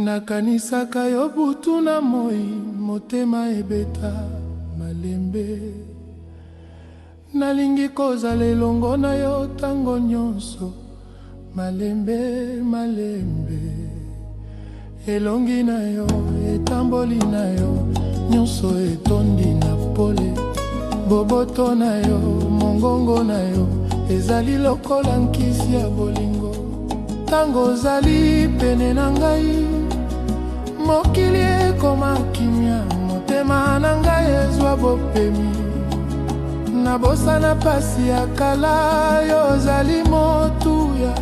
Nakanisaka yo butu na moi, motema ebeta malembe. Nalingi kozala elongo na yo tango nyonso, malembe malembe. Elongi na yo, etamboli na yo, nyonso etondi na pole. Boboto na yo, mongongo na yo, ezali lokola nkisi ya bolingo. Tango ozali pene na ngai, mokili ekoma kimia, motema na ngai ezwa bopemi. Nabosana pasi ya kala, yo ozali motuya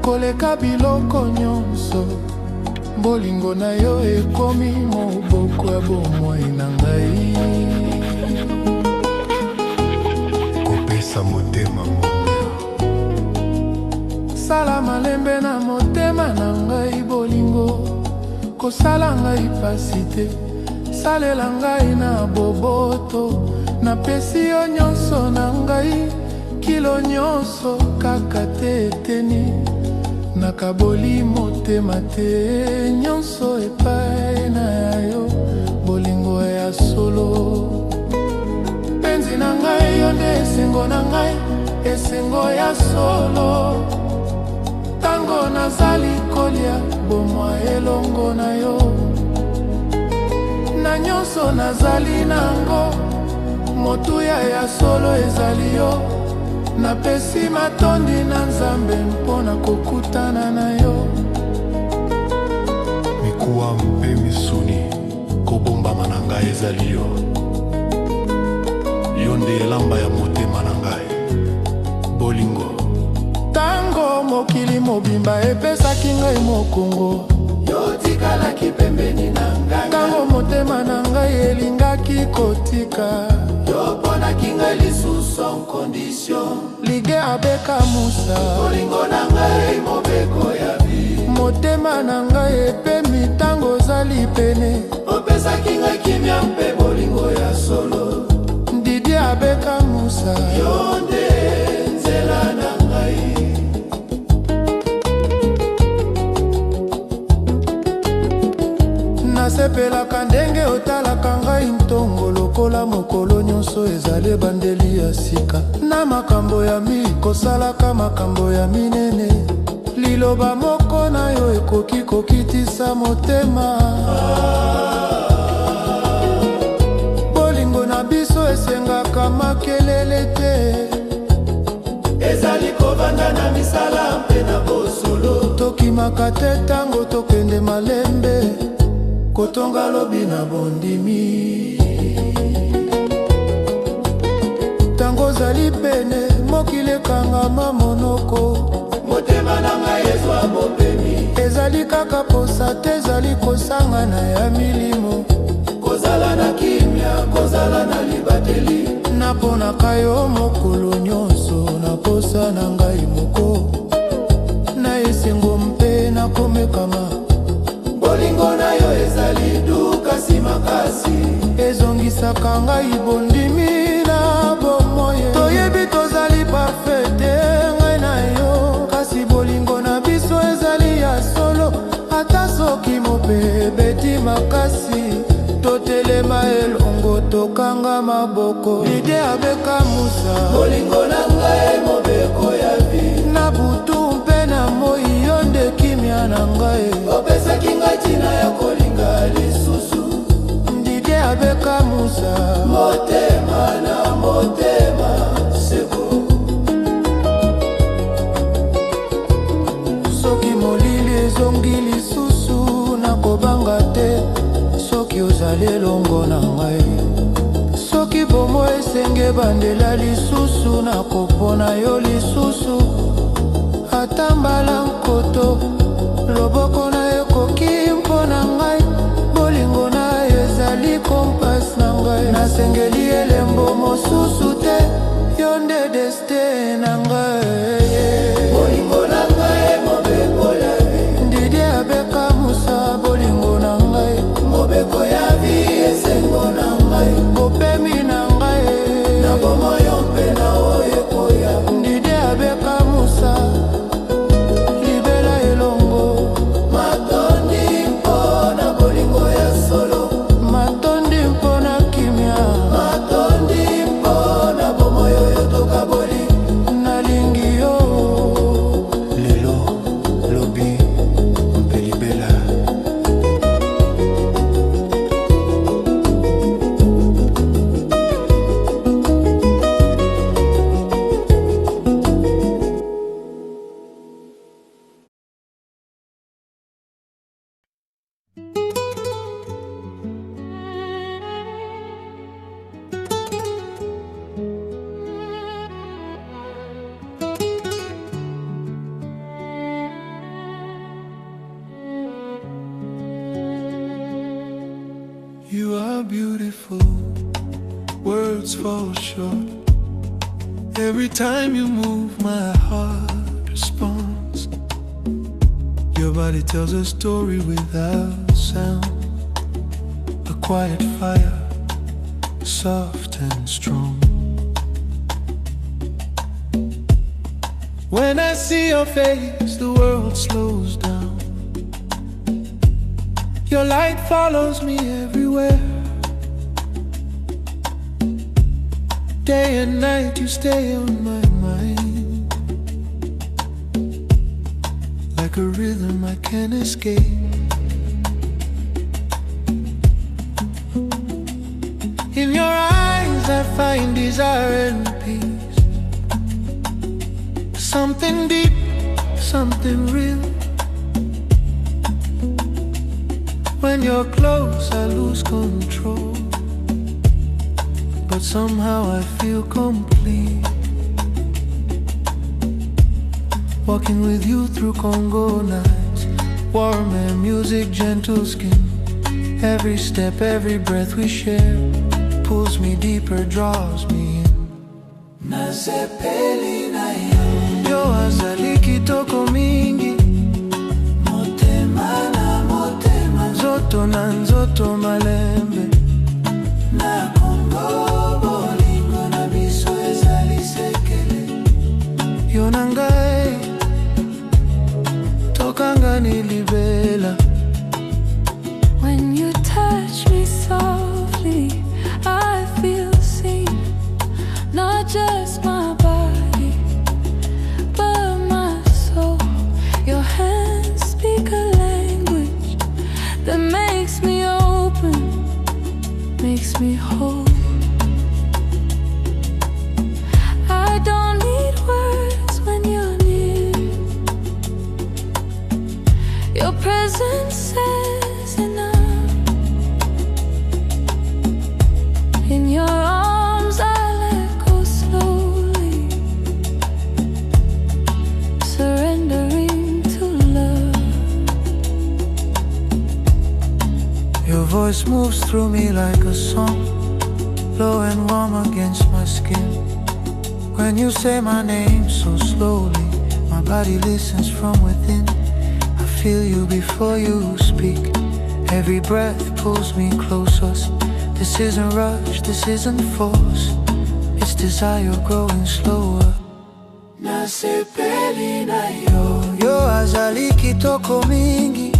koleka biloko nyonso. Bolingo na yo ekomi moboko ya bomoi na ngai. Kopesa motema mobea, sala malembe na motema na ngai bolingo. Kosala ngai pasi te, salela ngai na boboto. Napesi yo nyonso na ngai, kilo nyonso kaka te eteni. Nakaboli motema te, nyonso epai na yo, bolingo ya solo. Penzi na ngai yo nde esengo na ngai, esengo ya solo. Tango nazali kolia, bomwa elongo na yo. Na nyonso nazali nango, motuya ya solo ezali yo. Napesi matondi na Nzambe mpona kokutana na yo. mikuwa mpe misuni, kobombama na ngai ezali yo. Yo nde elamba ya motema na ngai, bolingo. Tango mokili mobimba epesaki ngai mokongo, yo tikalaki pembeni na ngai. tango motema na ngai elingaki kotika, yo ponaki ngai lisusu sans condition. lige abeka musa, bolingo na ngai mobeko ya vi. motema na ngai epemi tango ozali pene. Opesaki ngai kimia mpe bolingo ya solo. Didi abeka musa, yo nde nzela na ngai. nasepelaka ndenge otalaka ngai ntongo, lokola mokolo nyonso ezali bandeli ya sika. Na makambo ya kosalaka makambo ya minene, liloba moko na yo ekoki kokitisa motema. Bolingo na biso esengaka makelele te, ezali kovanda na misala mpe na bosolo. tokimaka te tango tokende malembe, kotonga lobi na bondimi. Tango ozali pene, mokili ekangama monoko. Motema na ngai ezwa bopemi, ezali kaka posa te, ezali kosangana ya milimo. kozala na kimia, kozala na libateli. Naponaka yo mokolo nyonso, na posa na ngai moko. Na esengo mpe nakomekama, bolingo na yo ezali dukasi makasi. ezongisaka ngai bondimi na bomoye. Toyebi tozali parfete ngai na yo, kasi bolingo na biso ezali ya solo. Ata soki mope ebeti makasi, totelema elongo tokanga maboko. Lide abeka musa, bolingo na ngai mobeko ya vi. na butu mpe na moi yo nde kimia na ngai. Opesaki ngai ntina ya kolinga lisusu. Ndide abeka musa, Motema na motema seko. soki molili ezongi lisusu nakobanga te, soki ozali elongo na ngai. Soki bomo esenge bandela lisusu, nakopona yo lisusu. Ata mbala nkoto, loboko na ekoki mpona ngai. Bolingo na ezali kompas na ngai, nasengeli elembo mosusu te, yo nde deste na ngai. Bolingo na ngai mobeko ya vi. Ndidi abeka musa, bolingo na ngai. Mobeko ya vi esengo na ngai. Bopemi na ngai, na bomoyo mpe na oyo koya. Ndidi abeka musa, libela elongo. Matondi You are beautiful, words fall short. Every time you move, my heart responds. Your body tells a story without sound. A quiet fire, soft and strong. When I see your face, the world slows down. Your light follows me everywhere. Day and night you stay on my mind. Like a rhythm I can't escape. In your eyes I find desire and peace. Something deep, something real. When you're close I lose control, but somehow I feel complete. Walking with you through Congo nights, warm air, music, gentle skin. Every step, every breath we share pulls me deeper, draws me in. Nasepeli na yo, yo azali kitoko mingi. Motema na motema, nzoto na nzoto malembe. Na Congo bolingo na biso ezali sekele. Yo nangai, tokanga nilibela. When you touch me softly, I feel seen. Not just my body, but my soul. Your hands speak a language that makes me open, makes me whole. I don't need words when you're near. Your presence says enough. In your arms I let go slowly, surrendering to love. Your voice moves through me like a song, low and warm against my skin. When you say my name so slowly, my body listens from within. I feel you before you speak. Every breath pulls me closer. This isn't rush, this isn't force. It's desire growing slower. Nasepeli na yo, yo azali kitoko mingi.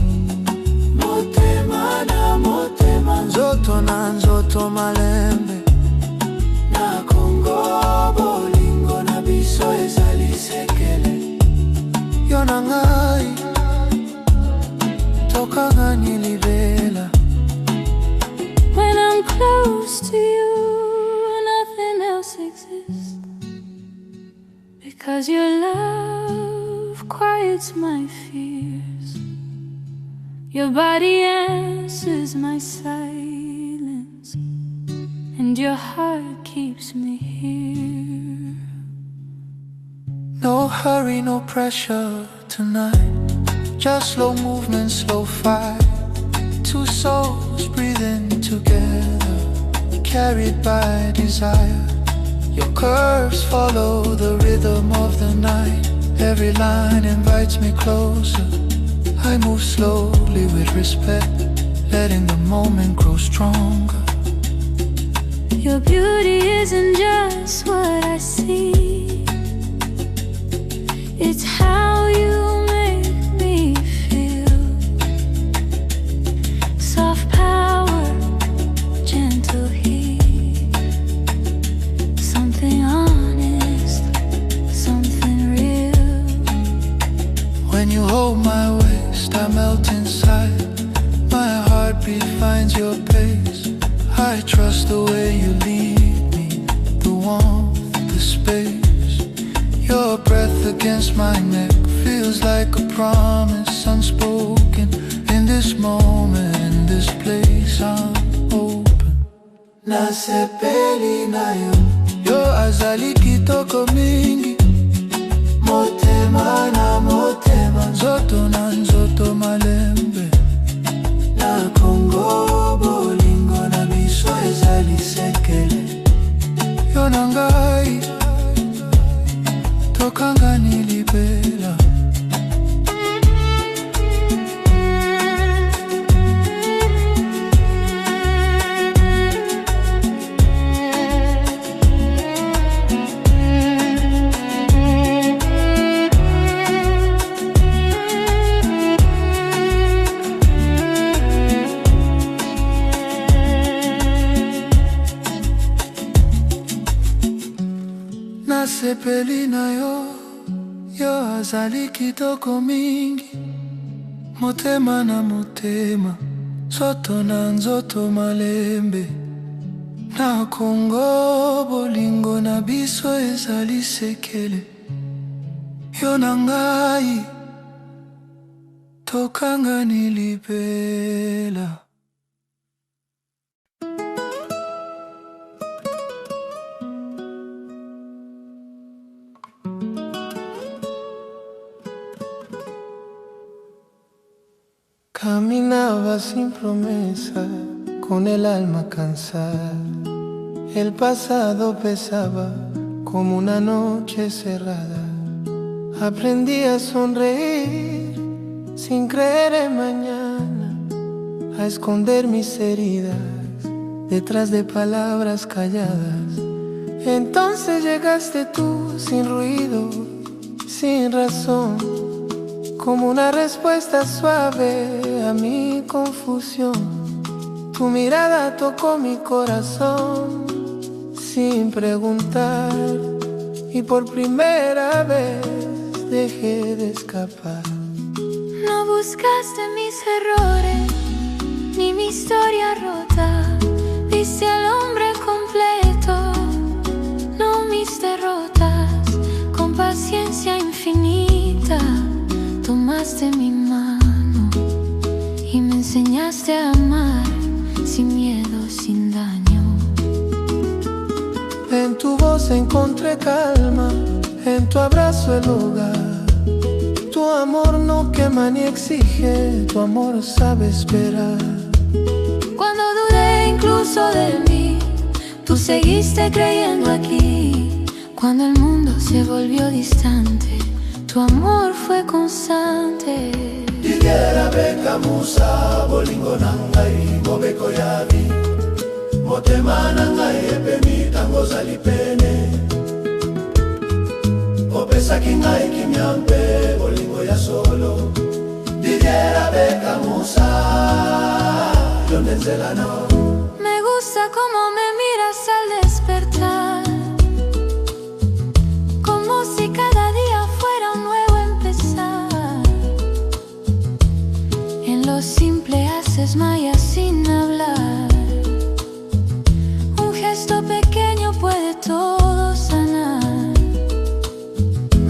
Motema na motema, nzoto na nzoto malembe. Na Congo bolingo na biso ezali sekele. Yo nangai, tokanga nilibela. When I'm close to you, nothing else exists. Because your love quiets my fears. Your body answers my silence, and your heart keeps me here. No hurry, no pressure tonight. Just slow movement, slow fire. Two souls breathing together, carried by desire. Your curves follow the rhythm of the night. Every line invites me closer. I move slowly with respect, letting the moment grow stronger. Your beauty isn't just what I see, it's how you make me feel. Soft power, gentle heat. Something honest, something real. When you hold my waist, I melt inside. My heartbeat finds your pace. I trust the way you lead me, the warmth, the space. Your breath against my neck feels like a promise unspoken. In this moment, in this place, I'm open. Nasepeli na yo, yo azali kitoko mingi. Motema na motema, nzoto na nzoto malembe. Na Congo bolingo nasepeli na yo, yo azali kitoko mingi. Motema na motema, nzoto na nzoto malembe. Na Kongo bolingo na biso ezali sekele. Yo na ngai, tokanga nilibela. Caminaba sin promesa, con el alma cansada. El pasado pesaba como una noche cerrada. Aprendí a sonreír sin creer en mañana, a esconder mis heridas detrás de palabras calladas. Entonces llegaste tú sin ruido, sin razón, como una respuesta suave a mi confusión. Tu mirada tocó mi corazón sin preguntar, y por primera vez dejé de escapar. No buscaste mis errores, ni mi historia rota. Viste al hombre completo, no mis derrotas. Con paciencia infinita tomaste mi mano y me enseñaste a amar sin miedo, sin daño. En tu voz encontré calma, en tu abrazo el hogar. Tu amor no quema ni exige, tu amor sabe esperar. Cuando dudé incluso de mí, tú seguiste creyendo aquí. Cuando el mundo se volvió distante, tu amor fue constante. Didiera beka musa bolingo nangai mobeko yabi. Motema nangai epemi tango zalipene. Opesa kingai kimyampe bolingo ya solo. Didiera beka musa yondenzela no. Me gusta cómo me miras al despertar, como si cada día fuera un nuevo empezar. En lo simple haces magia sin hablar. Un gesto pequeño puede todo sanar.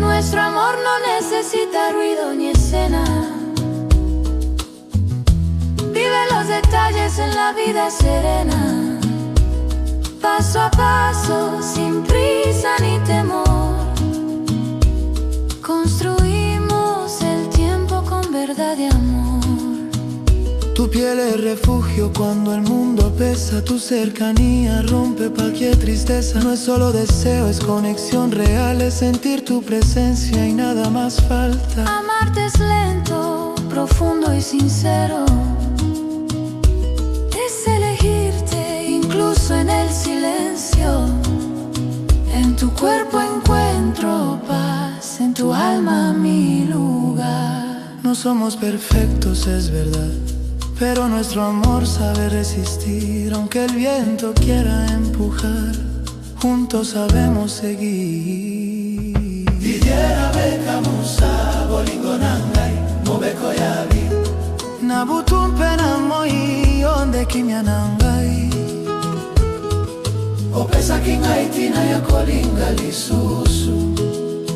Nuestro amor no necesita ruido ni escena. Vive los detalles en la vida serena. Paso a paso, sin prisa ni temor. Construimos el tiempo con verdad y amor. Tu piel es refugio cuando el mundo pesa. Tu cercanía rompe cualquier tristeza. No es solo deseo, es conexión real. Es sentir tu presencia y nada más falta. Amarte es lento, profundo y sincero. Es elegirte incluso en el silencio. En tu cuerpo encuentro paz, en tu alma mi lugar. No somos perfectos, es verdad, pero nuestro amor sabe resistir. Aunque el viento quiera empujar, juntos sabemos seguir. Didiera beka musa bolingo nangai mobeko yabi. Nabutumpe na moi onde kimya nangai. Opesa kingai tina ya kolinga lisusu.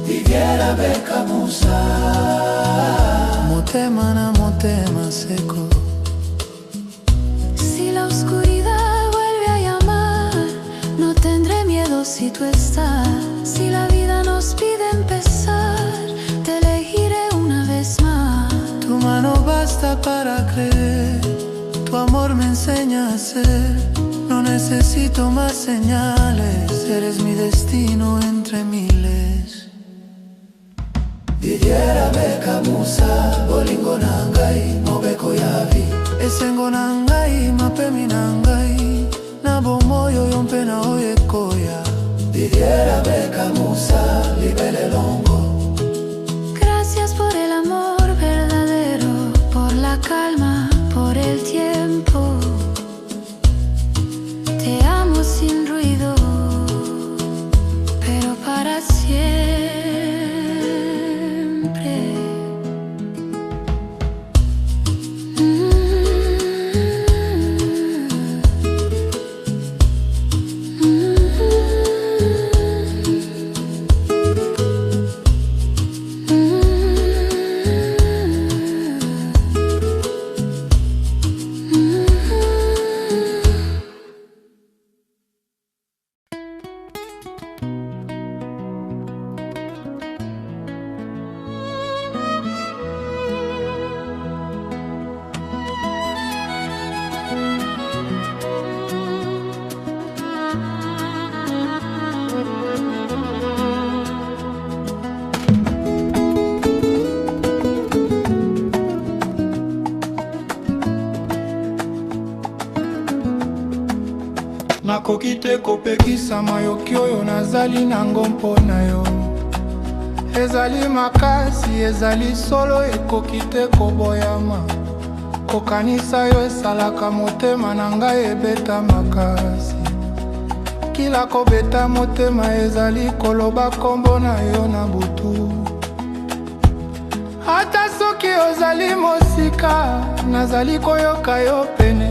Didiera beka musa. Motema na motema seco. Si la oscuridad vuelve a llamar, no tendré miedo si tú estás. Si la vida nos pide empezar, te elegiré una vez más. Tu mano basta para creer, tu amor me enseña a ser. No necesito más señales, eres mi destino entre miles. Didiera beka musa bolingo nangai mobeko yabi. Esengo nangai mapemi nangai, nabo moyo yompe na oye koya. Didiera beka musa libele longo. Gracias por el amor verdadero, por la calma, por el tiempo. Te amo sin ruido, pero para siempre. nakoki te kopekisa mayoki oyo nazali nango mpona yo. Ezali makasi, ezali solo, ekoki te koboyama. Kokanisa yo esalaka motema na ngai ebeta makasi. Kila kobeta motema ezali koloba kombo na yo na butu. Ata soki ozali mosika, nazali koyoka yo pene.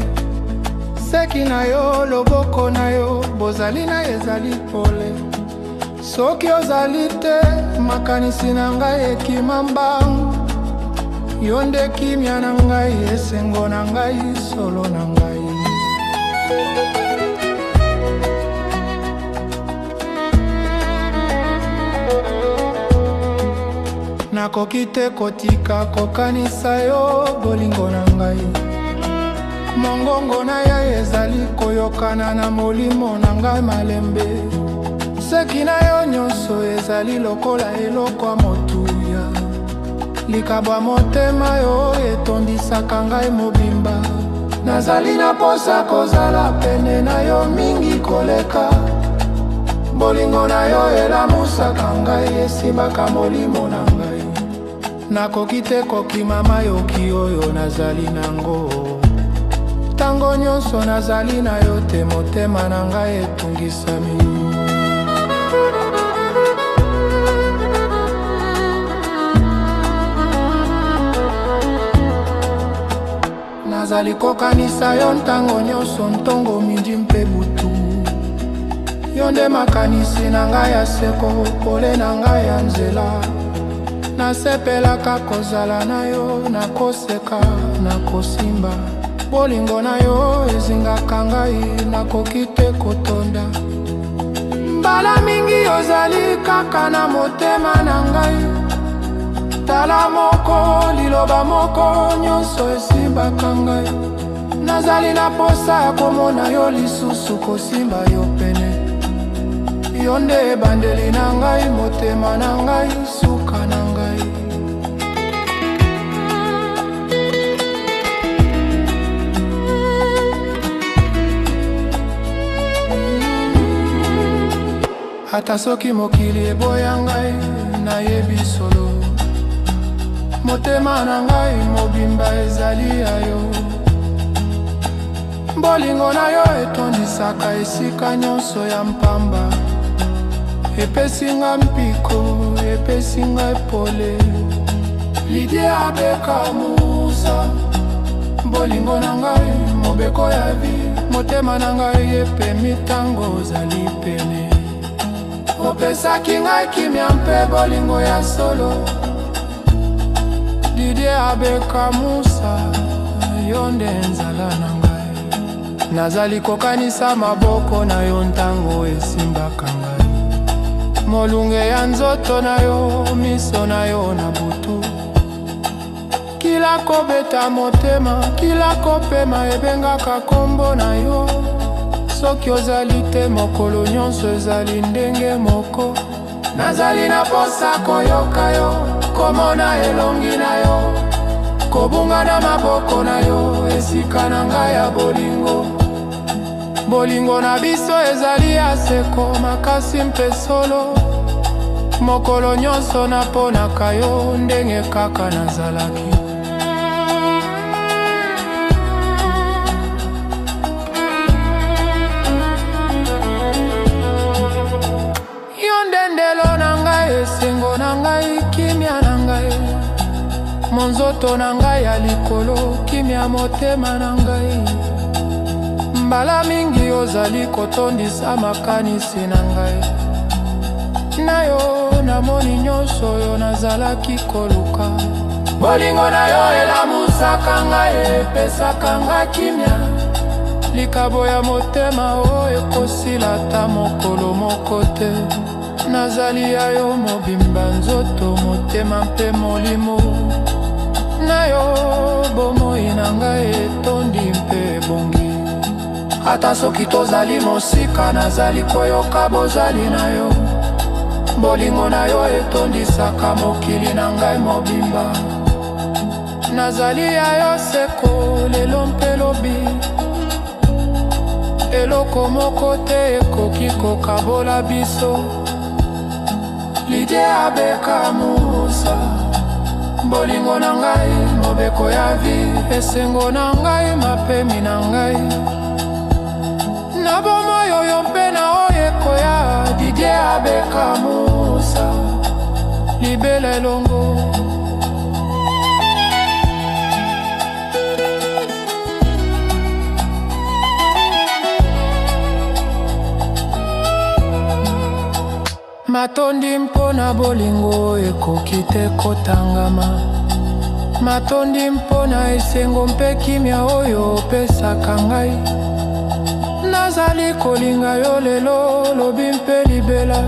Seki na yo, loboko na yo, bozali na ezali pole. Soki ozali te, makanisi na ngai ekima mbangu. Yo nde kimia na ngai, esengo na ngai, solo na ngai. Nakoki te kotika kokanisa yo bolingo na ngai. Mongongo na yo ezali koyokana na molimo na ngai malembe. Seki na yo nyonso ezali lokola eloko ya motuya. Likabwa motema yo etondisaka ngai mobimba. Nazali na posa kozala pene na yo mingi koleka. Bolingo na yo elamusaka ngai, esimbaka molimo na ngai. Nakoki te kokima mayoki oyo nazali nango. Tango nyonso nazali na yo te, motema na ngai etungisami. Nazali kokanisa yo ntango nyonso, ntongo mingi mpe butu. Yo nde makanisi na ngai ya seko, pole na ngai ya nzela. Nasepelaka kozala na yo, nakoseka, nakosimba. Bolingo na yo ezingaka ngai, nakoki te kotonda. Mbala mingi ozali kaka na motema na ngai. Tala moko, liloba moko, nyonso esimbaka ngai. Nazali na posa ya komona yo lisusu, kosimba yo pene. Yo nde ebandeli na ngai, motema na ngai, suka na ngai. Ata soki mokili eboya ngai, nayebi solo. Motema na ngai mobimba ezali ya yo. Bolingo na yo etondisaka esika nyonso ya mpamba. Epesinga mpiko, epesinga pole. Lidie abeka musa. Bolingo na ngai mobeko ya vi. Motema na ngai epemi tango ozali pene. Opesaki ngai kimia mpe bolingo ya solo. Lidie abeka musa, yo nde nzala na ngai. Nazali kokanisa maboko na yo ntango esimbaka ngai. Molunge ya nzoto na yo, miso na yo na butu. Kila kobeta motema, kila kopema ebengaka kombo na yo. Soki ozali te, mokolo nyonso ezali ndenge moko. Nazali na posa koyoka yo, komona elongi na yo. Kobunga na maboko na yo, esika na ngai ya bolingo. Bolingo na biso ezali ya seko, makasi mpe solo. Mokolo nyonso naponaka yo, ndenge kaka nazalaki. Yo ndendelo na ngai, esengo na ngai, kimia na ngai. Monzoto na ngai ya likolo, kimia motema na ngai. Mbala mingi ozali kotondisa makanisi na ngai. Na yo namoni nyonso yo nazalaki koluka. Bolingo na yo elamusaka ngai, epesaka ngai kimia. Likabo ya motema o ekosila ta mokolo moko te. Nazali ya yo mobimba, nzoto, motema mpe molimo. Na yo bomoi na ngai etondi mpe bongi. Ata soki tozali mosika, nazali koyoka bozali na yo. Bolingo na yo etondisaka mokili na ngai mobimba. Nazali ya yo seko, lelo mpe lobi. eloko moko te ekoki kokabola biso. Hadzabe kamusa bolingo na ngai, mobeko ya vi, esengo na ngai, mapemi na ngai. Na bomoi oyo mpe na oyo ekoya, Hadzabe kamusa libela elongo. Matondi mpona bolingo ekoki te kotangama. Matondi mpona esengo mpe kimia oyo opesaka ngai. Nazali kolinga yo lelo, lobi mpe libela.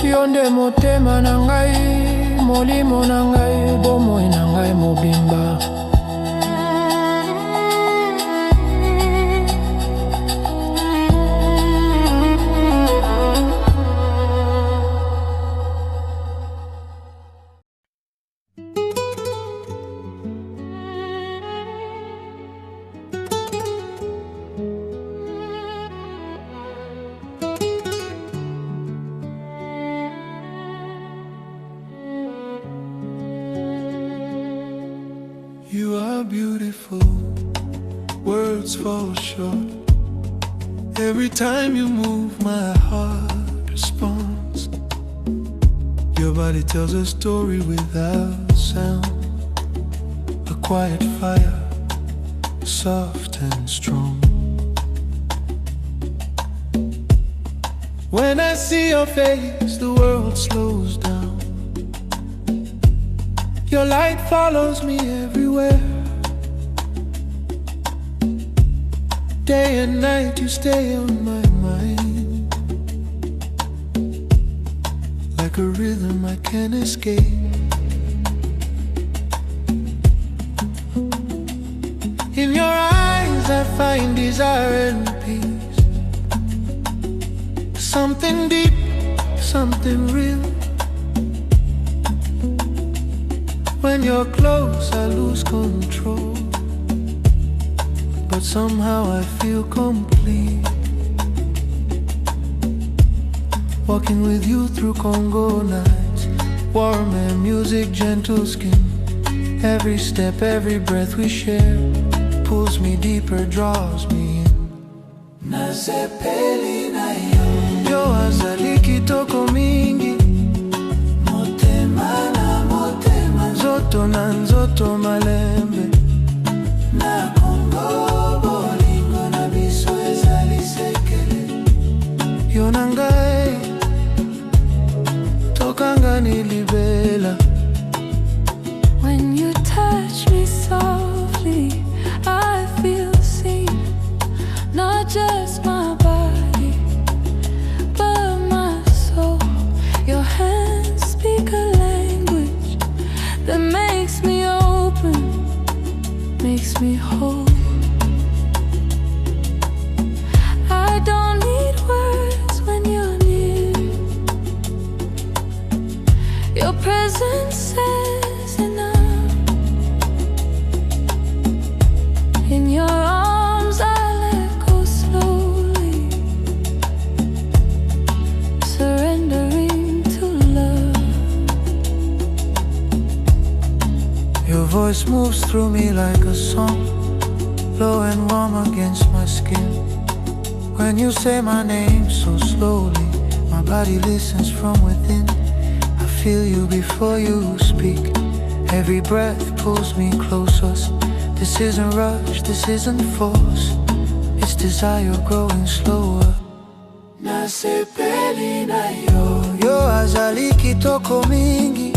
Yo nde motema na ngai, molimo na ngai, bomoi na ngai mobimba. You are beautiful, words fall short. Every time you move, my heart responds. Your body tells a story without sound. A quiet fire, soft and strong. When I see your face, the world slows down. Your light follows me everywhere. Day and night you stay on my mind. Like a rhythm I can't escape. In your eyes I find desire and peace. Something deep, something real. When you're close, I lose control, but somehow I feel complete. Walking with you through Congo nights, warm air, music, gentle skin. Every step, every breath we share pulls me deeper, draws me in. Nasepeli na yo, yo azali kitoko mingi. Nzoto na nzoto malembe. Na Congo bolingo na biso ezali sekele. Yo na ngai, tokanga ni libela. When you touch me softly, I feel seen. Not just my body, but my soul. Your hands speak a language that makes me open, makes me whole. I don't need words when you're near. Your presence says enough. In your arms I let go slowly, surrendering to love. Your voice moves through me like a song, low and warm against my skin. When you say my name so slowly, my body listens from within. I feel you before you speak. Every breath pulls me closer. This isn't rush, this isn't force. It's desire growing slower. Nasepeli na yo, yo azali kitoko mingi.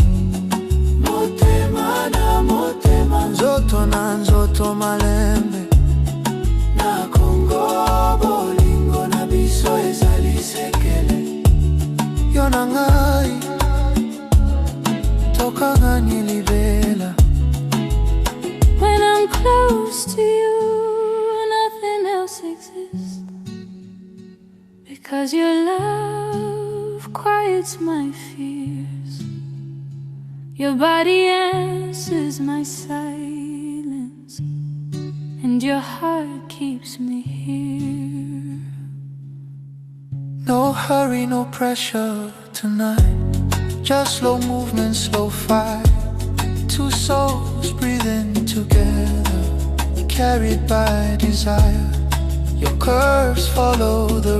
Motema na motema, nzoto na nzoto malembe. Na Congo bolingo na biso ezali sekele. Yo na ngai, tokanga ni libela. When I'm close to you, nothing else exists. Because your love quiets my fears. Your body answers my silence, and your heart keeps me here. No hurry, no pressure tonight. Just slow movement, slow fire. Two souls breathing together, carried by desire. Your curves follow the